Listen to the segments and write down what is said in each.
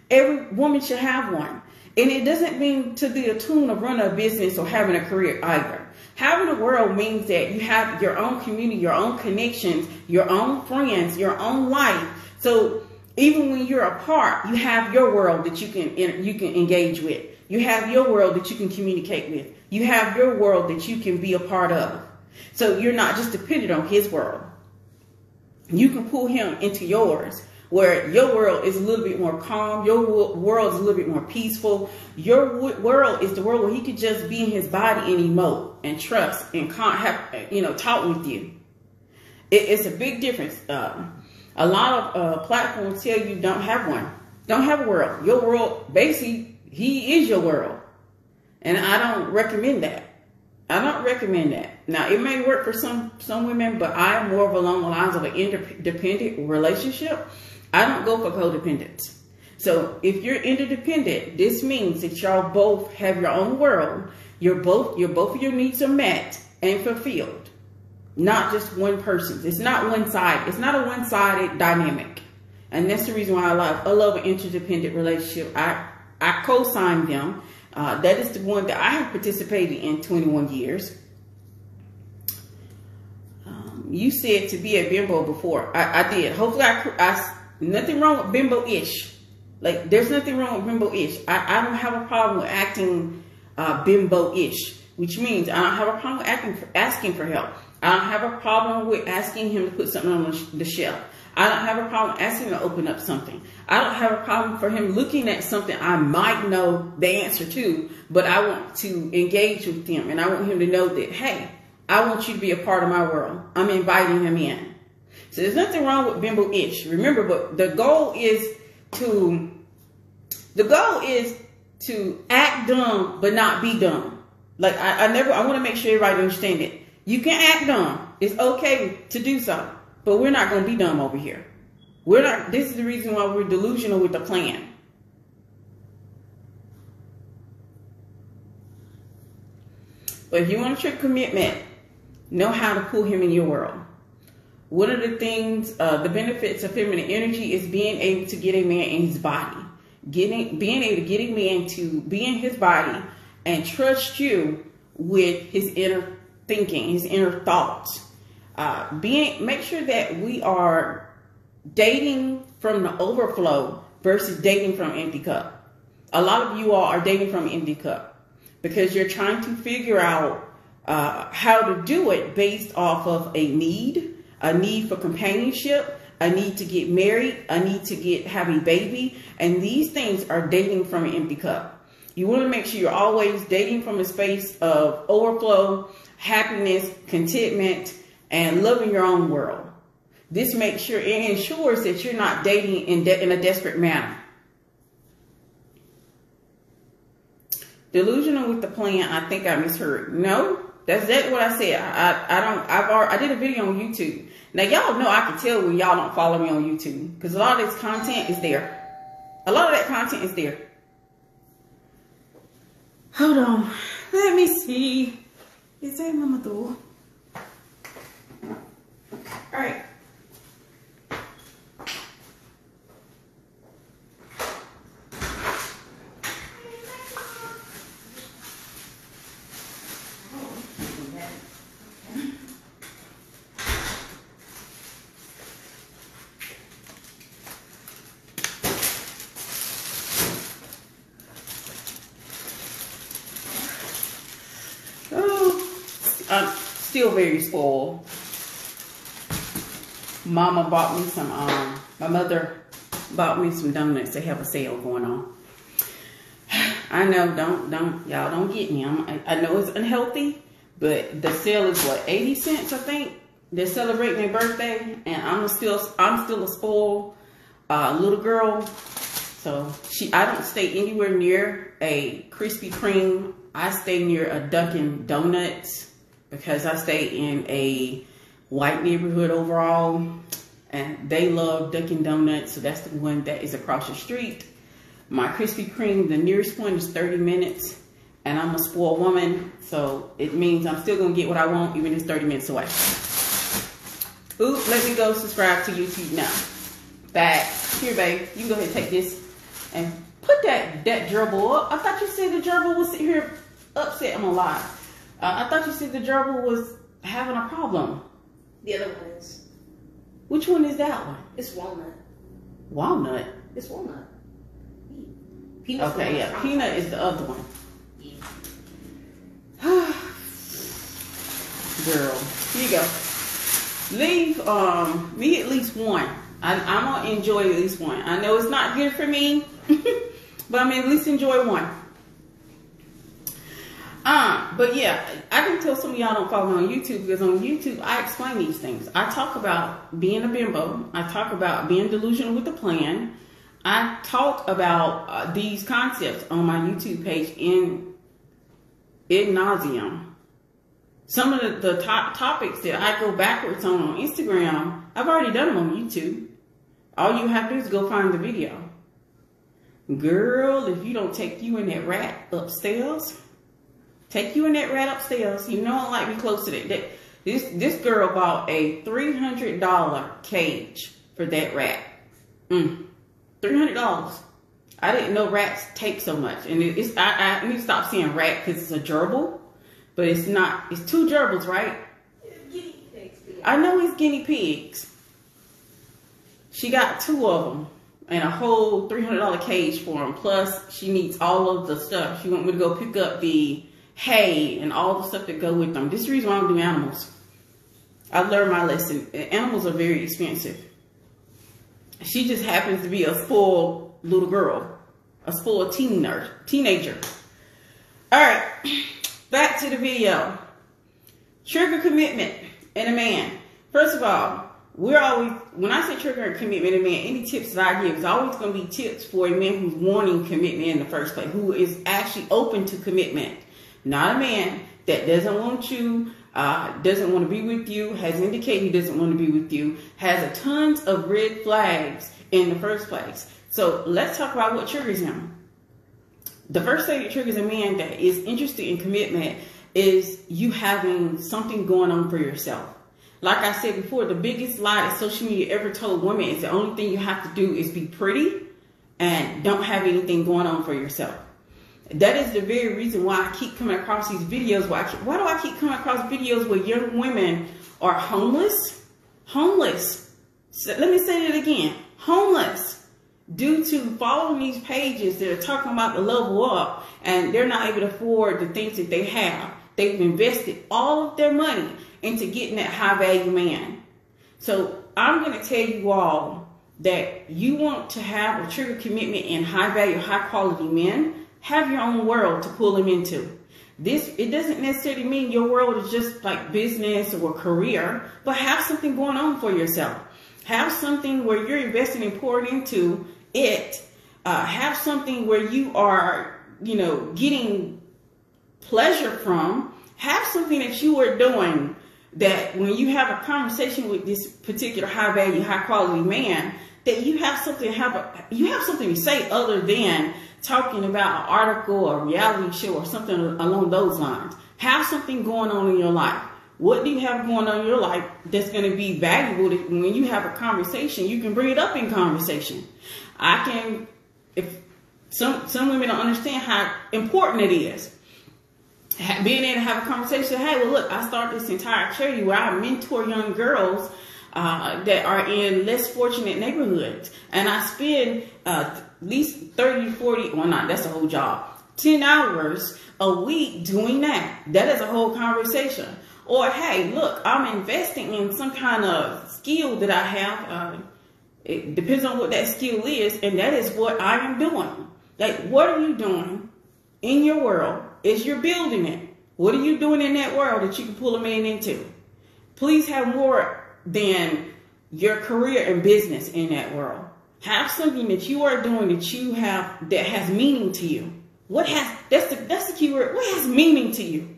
Every woman should have one. And it doesn't mean to the tune of running a business or having a career either. Having a world means that you have your own community, your own connections, your own friends, your own life. So even when you're apart, you have your world that you can engage with. You have your world that you can communicate with. You have your world that you can be a part of. So you're not just dependent on his world. You can pull him into yours, where your world is a little bit more calm. Your world is a little bit more peaceful. Your world is the world where he could just be in his body and emote and trust and talk with you. It's a big difference. A lot of platforms tell you don't have one. Don't have a world. Your world, basically, he is your world. And I don't recommend that. I don't recommend that. Now, it may work for some women, but I'm more of along the lines of an interdependent relationship. I don't go for codependence. So if you're interdependent, this means that y'all both have your own world. Both of your needs are met and fulfilled. Not just one person's. It's not one-sided. It's not a one-sided dynamic. And that's the reason why I love an interdependent relationship. I co-sign them. That is the one that I have participated in 21 years. You said to be a bimbo before. I did. Hopefully nothing wrong with bimbo-ish. Like, there's nothing wrong with bimbo-ish. I don't have a problem with acting bimbo-ish, which means I don't have a problem with asking for help. I don't have a problem with asking him to put something on the shelf. I don't have a problem asking him to open up something. I don't have a problem for him looking at something I might know the answer to, but I want to engage with him. And I want him to know that, hey, I want you to be a part of my world. I'm inviting him in. So there's nothing wrong with bimbo-ish. Remember, but the goal is to act dumb, but not be dumb. Like, I want to make sure everybody understands it. You can act dumb. It's okay to do so. But we're not going to be dumb over here. This is the reason why we're delusional with the plan. But if you want a true commitment, know how to pull him in your world. One of the things, the benefits of feminine energy is being able to get a man in his body. Being able to get a man to be in his body and trust you with his inner thinking, his inner thoughts. Make sure that we are dating from the overflow versus dating from an empty cup. A lot of you all are dating from an empty cup because you're trying to figure out how to do it based off of a need for companionship, a need to get married, a need to have a baby. And these things are dating from an empty cup. You want to make sure you're always dating from a space of overflow, happiness, contentment, and loving your own world. This makes sure, it ensures that you're not dating in a desperate manner. Delusional with the plan. I think I misheard. No, that's exactly what I said. I did a video on YouTube. Now y'all know I can tell when y'all don't follow me on YouTube because a lot of this content is there. A lot of that content is there. Hold on. Let me see. Is that Mama door? All right. I'm still very spoiled. Mama bought me some, my mother bought me some donuts. They have a sale going on. I know, y'all don't get me. I know it's unhealthy, but the sale is what, 80 cents, I think? They're celebrating their birthday, and I'm still a spoiled little girl. So I don't stay anywhere near a Krispy Kreme. I stay near a Dunkin' Donuts because I stay in a white neighborhood overall, and they love Dunkin' Donuts, so that's the one that is across the street. My Krispy Kreme, the nearest one is 30 minutes, and I'm a spoiled woman, so it means I'm still gonna get what I want even if it's 30 minutes away. Ooh, let me go subscribe to YouTube now. Back here, babe. You can go ahead and take this. And put that gerbil up. I thought you said the gerbil was sitting here upset. I'm alive. I thought you said the gerbil was having a problem. The other one is. Which one is that one? It's walnut. Walnut? It's walnut. Okay, yeah. Peanut is the other one. Yeah. Girl, here you go. Leave me at least one. I'm gonna enjoy at least one. I know it's not good for me, but I'm at least enjoy one. But yeah, I can tell some of y'all don't follow me on YouTube because on YouTube I explain these things. I talk about being a bimbo. I talk about being delusional with a plan. I talk about these concepts on my YouTube page in nauseum. Some of the top topics that I go backwards on Instagram, I've already done them on YouTube. All you have to do is go find the video. Girl, if you don't take you and that rat upstairs, you know I like be close to that. This girl bought a $300 cage for that rat. $300. I didn't know rats take so much. And I need to stop saying rat because it's a gerbil. But it's not. It's two gerbils, right? Guinea pigs. I know it's guinea pigs. She got 2 of them and a whole $300 cage for them. Plus, she needs all of the stuff. She want me to go pick up the hay and all the stuff that go with them. This is the reason why I don't do animals. I learned my lesson. Animals are very expensive. She just happens to be a spoiled little girl, a spoiled teenager. All right. Back to the video. Trigger commitment in a man. First of all, when I say trigger commitment in a man, any tips that I give is always going to be tips for a man who's wanting commitment in the first place, who is actually open to commitment. Not a man that doesn't want you, doesn't want to be with you, has indicated he doesn't want to be with you, has a tons of red flags in the first place. So let's talk about what triggers him. The first thing that triggers a man that is interested in commitment is you having something going on for yourself. Like I said before, the biggest lie that social media ever told women is the only thing you have to do is be pretty and don't have anything going on for yourself. That is the very reason why I keep coming across these videos. Why do I keep coming across videos where young women are homeless? Homeless. So, let me say it again. Homeless. Due to following these pages that are talking about the level up and they're not able to afford the things that they have. They've invested all of their money into getting that high value man. So I'm going to tell you all that you want to have a trigger commitment in high value, high quality men, have your own world to pull them into. It doesn't necessarily mean your world is just like business or career, but have something going on for yourself. Have something where you're investing and pouring into it. Have something where you are, getting pleasure from. Have something that you are doing that when you have a conversation with this particular high value, high quality man, that you have something to say other than talking about an article or a reality show or something along those lines. Have something going on in your life. What do you have going on in your life that's going to be valuable that when you have a conversation, you can bring it up in conversation? If some women don't understand how important it is. Being able to have a conversation, hey, well, look, I started this entire charity where I mentor young girls that are in less fortunate neighborhoods. And I spend at least 30, 40, well, not, that's a whole job, 10 hours a week doing that. That is a whole conversation. Or, hey, look, I'm investing in some kind of skill that I have. It depends on what that skill is, and that is what I am doing. Like, what are you doing in your world as you're building it? What are you doing in that world that you can pull a man into? Please have more than your career and business in that world. Have something that you are doing that has meaning to you. That's the key word. What has meaning to you?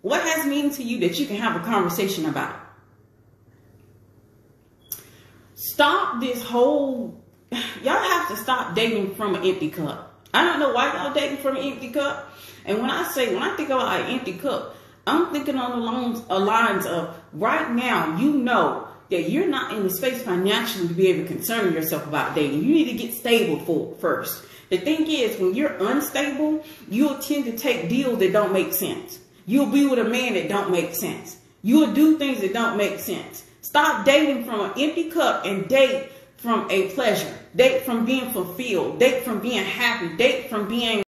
What has meaning to you that you can have a conversation about? Stop this whole, y'all have to stop dating from an empty cup. I don't know why y'all dating from an empty cup. And when I think about an empty cup, I'm thinking on the lines of right now, you know that you're not in the space financially to be able to concern yourself about dating. You need to get stable first. The thing is, when you're unstable, you'll tend to take deals that don't make sense. You'll be with a man that don't make sense. You'll do things that don't make sense. Stop dating from an empty cup and date from a pleasure. Date from being fulfilled. Date from being happy. Date from being